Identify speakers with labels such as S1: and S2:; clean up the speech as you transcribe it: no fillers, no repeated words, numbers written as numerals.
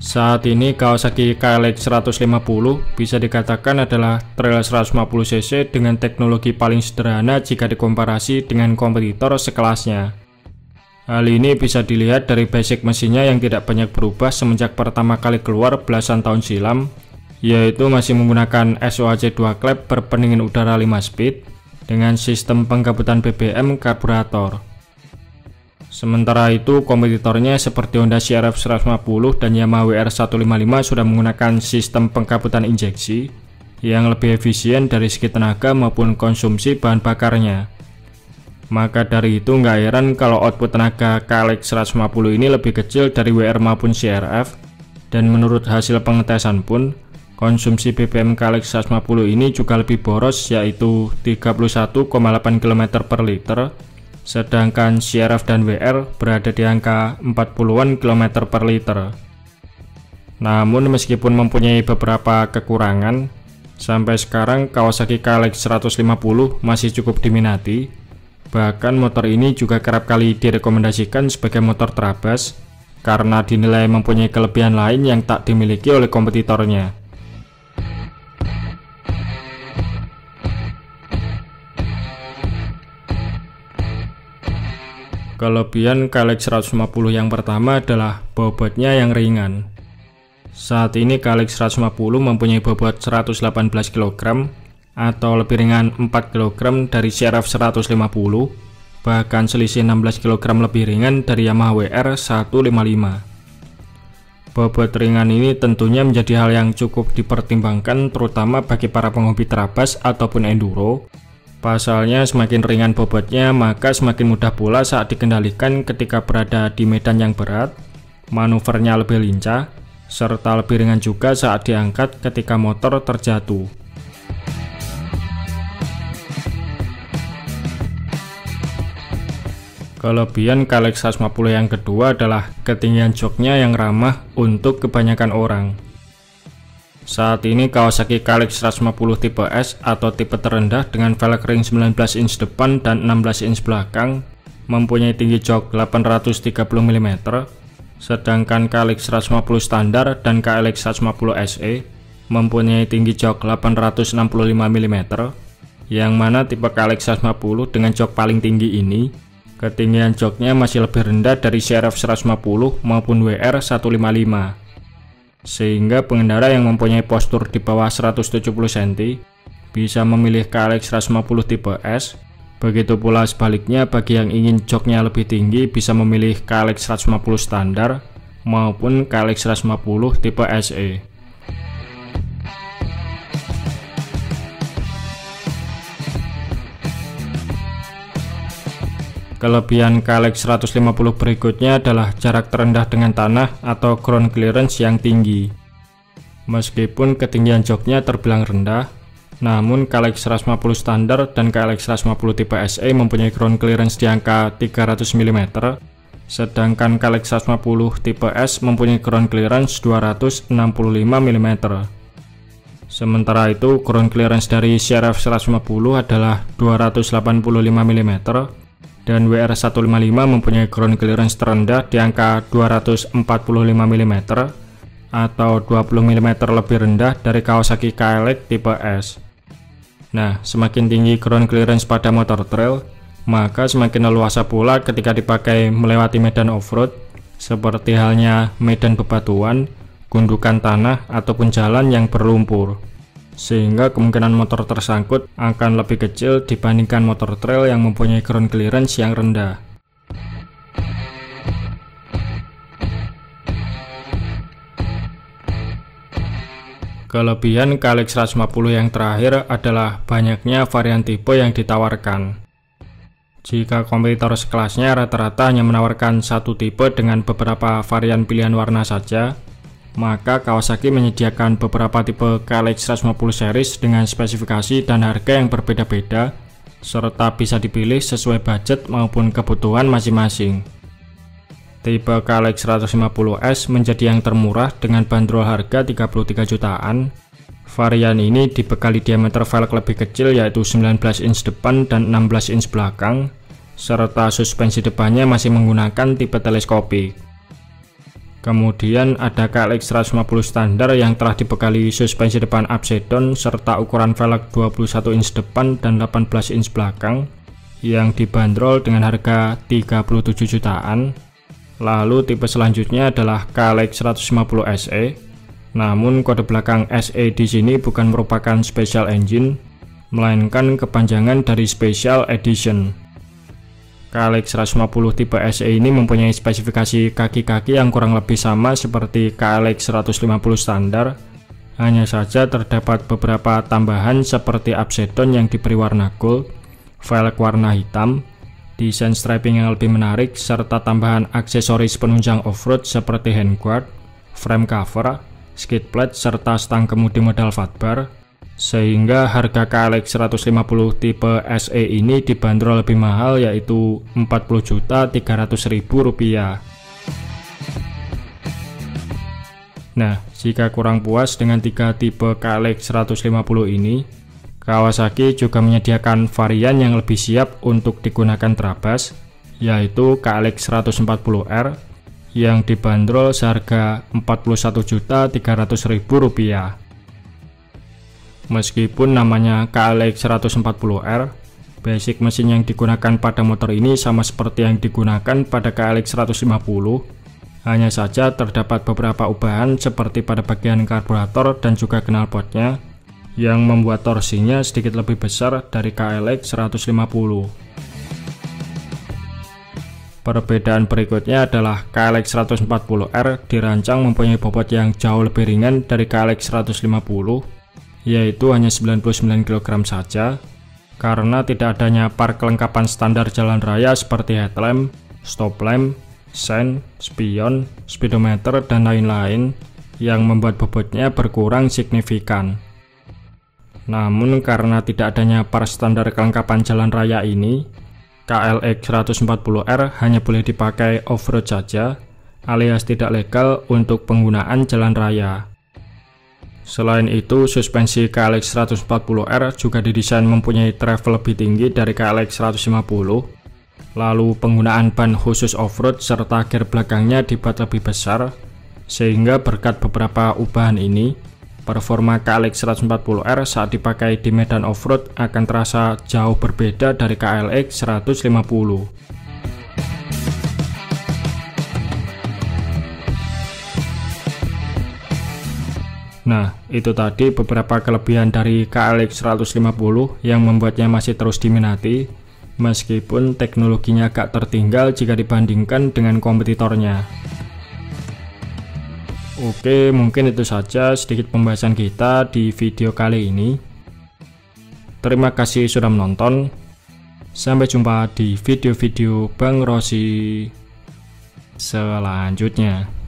S1: Saat ini Kawasaki KLX 150 bisa dikatakan adalah trail 150cc dengan teknologi paling sederhana jika dikomparasi dengan kompetitor sekelasnya. Hal ini bisa dilihat dari basic mesinnya yang tidak banyak berubah semenjak pertama kali keluar belasan tahun silam, yaitu masih menggunakan SOHC 2 klep berpendingin udara 5 speed dengan sistem penggabutan BBM karburator. Sementara itu, kompetitornya seperti Honda CR-V 150 dan Yamaha WR155 sudah menggunakan sistem penggabutan injeksi yang lebih efisien dari segi tenaga maupun konsumsi bahan bakarnya. Maka dari itu nggak heran kalau output tenaga KLX 150 ini lebih kecil dari WR maupun CR-V, dan menurut hasil pengetesan pun, konsumsi BBM KLX 150 ini juga lebih boros, yaitu 31,8 km per liter, sedangkan CR-V dan WR berada di angka 40-an km per liter. Namun meskipun mempunyai beberapa kekurangan, sampai sekarang Kawasaki KLX 150 masih cukup diminati. Bahkan motor ini juga kerap kali direkomendasikan sebagai motor terabas karena dinilai mempunyai kelebihan lain yang tak dimiliki oleh kompetitornya. Kelebihan KLX 150 yang pertama adalah bobotnya yang ringan. Saat ini KLX 150 mempunyai bobot 118 kg atau lebih ringan 4 kg dari CR-V 150, bahkan selisih 16 kg lebih ringan dari Yamaha WR155. Bobot ringan ini tentunya menjadi hal yang cukup dipertimbangkan terutama bagi para penghobi terabas ataupun enduro. Pasalnya semakin ringan bobotnya maka semakin mudah pula saat dikendalikan ketika berada di medan yang berat, manuvernya lebih lincah, serta lebih ringan juga saat diangkat ketika motor terjatuh. Kelebihan KLX 150 yang kedua adalah ketinggian joknya yang ramah untuk kebanyakan orang. Saat ini Kawasaki KLX 150 tipe S atau tipe terendah dengan velg ring 19 inch depan dan 16 inch belakang mempunyai tinggi jok 830 mm, sedangkan KLX 150 standar dan KLX 150 SE mempunyai tinggi jok 865 mm, yang mana tipe KLX 150 dengan jok paling tinggi ini, ketinggian joknya masih lebih rendah dari CR-V 150 maupun WR155. Sehingga pengendara yang mempunyai postur di bawah 170 cm bisa memilih KLX 150 tipe S. Begitu pula sebaliknya bagi yang ingin joknya lebih tinggi bisa memilih KLX 150 standar maupun KLX 150 tipe SE. Kelebihan KLX 150 berikutnya adalah jarak terendah dengan tanah atau ground clearance yang tinggi. Meskipun ketinggian joknya terbilang rendah, namun KLX 150 standar dan KLX 150 tipe SE mempunyai ground clearance di angka 300 mm, sedangkan KLX 150 tipe S mempunyai ground clearance 265 mm. Sementara itu, ground clearance dari CR-V 150 adalah 285 mm, dan WR155 mempunyai ground clearance terendah di angka 245 mm atau 20 mm lebih rendah dari Kawasaki KLX tipe S. Nah, semakin tinggi ground clearance pada motor trail, maka semakin leluasa pula ketika dipakai melewati medan off-road, seperti halnya medan bebatuan, gundukan tanah, ataupun jalan yang berlumpur. Sehingga kemungkinan motor tersangkut akan lebih kecil dibandingkan motor trail yang mempunyai ground clearance yang rendah. Kelebihan KLX 150 yang terakhir adalah banyaknya varian tipe yang ditawarkan. Jika kompetitor sekelasnya rata-rata hanya menawarkan satu tipe dengan beberapa varian pilihan warna saja, maka Kawasaki menyediakan beberapa tipe KLX 150 series dengan spesifikasi dan harga yang berbeda-beda, serta bisa dipilih sesuai budget maupun kebutuhan masing-masing. Tipe KLX 150S menjadi yang termurah dengan bandrol harga 33 jutaan. Varian ini dibekali diameter velg lebih kecil yaitu 19 inch depan dan 16 inch belakang, serta suspensi depannya masih menggunakan tipe teleskopik. Kemudian ada KLX 150 standar yang telah dibekali suspensi depan upside-down serta ukuran velg 21 inch depan dan 18 inch belakang yang dibanderol dengan harga 37 jutaan. Lalu tipe selanjutnya adalah KLX 150 SE. Namun kode belakang SE di sini bukan merupakan special engine, melainkan kepanjangan dari Special Edition. KLX 150 tipe SE ini mempunyai spesifikasi kaki-kaki yang kurang lebih sama seperti KLX 150 standar. Hanya saja terdapat beberapa tambahan seperti upside-down yang diberi warna gold, velg warna hitam, desain striping yang lebih menarik, serta tambahan aksesoris penunjang off-road seperti handguard, frame cover, skid plate, serta stang kemudi model fatbar. Sehingga harga KLX 150 tipe SE ini dibanderol lebih mahal, yaitu Rp40.300.000. Nah, jika kurang puas dengan 3 tipe KLX 150 ini, Kawasaki juga menyediakan varian yang lebih siap untuk digunakan terabas, yaitu KLX 140R yang dibanderol seharga Rp41.300.000. Meskipun namanya KLX 140R, basic mesin yang digunakan pada motor ini sama seperti yang digunakan pada KLX 150. Hanya saja terdapat beberapa ubahan seperti pada bagian karburator dan juga knalpotnya yang membuat torsinya sedikit lebih besar dari KLX 150. Perbedaan berikutnya adalah KLX 140R dirancang mempunyai bobot yang jauh lebih ringan dari KLX 150, yaitu hanya 99 kg saja, karena tidak adanya part kelengkapan standar jalan raya seperti headlamp, stop lamp, sen, spion, speedometer, dan lain-lain yang membuat bobotnya berkurang signifikan. Namun karena tidak adanya part standar kelengkapan jalan raya ini, KLX 140R hanya boleh dipakai off-road saja, alias tidak legal untuk penggunaan jalan raya. Selain itu, suspensi KLX 140R juga didesain mempunyai travel lebih tinggi dari KLX 150. Lalu penggunaan ban khusus off-road serta gear belakangnya dibuat lebih besar, sehingga berkat beberapa ubahan ini, performa KLX 140R saat dipakai di medan off-road akan terasa jauh berbeda dari KLX 150. Nah, itu tadi beberapa kelebihan dari KLX 150 yang membuatnya masih terus diminati, meskipun teknologinya agak tertinggal jika dibandingkan dengan kompetitornya. Oke, mungkin itu saja sedikit pembahasan kita di video kali ini. Terima kasih sudah menonton. Sampai jumpa di video-video Bang Rossi selanjutnya.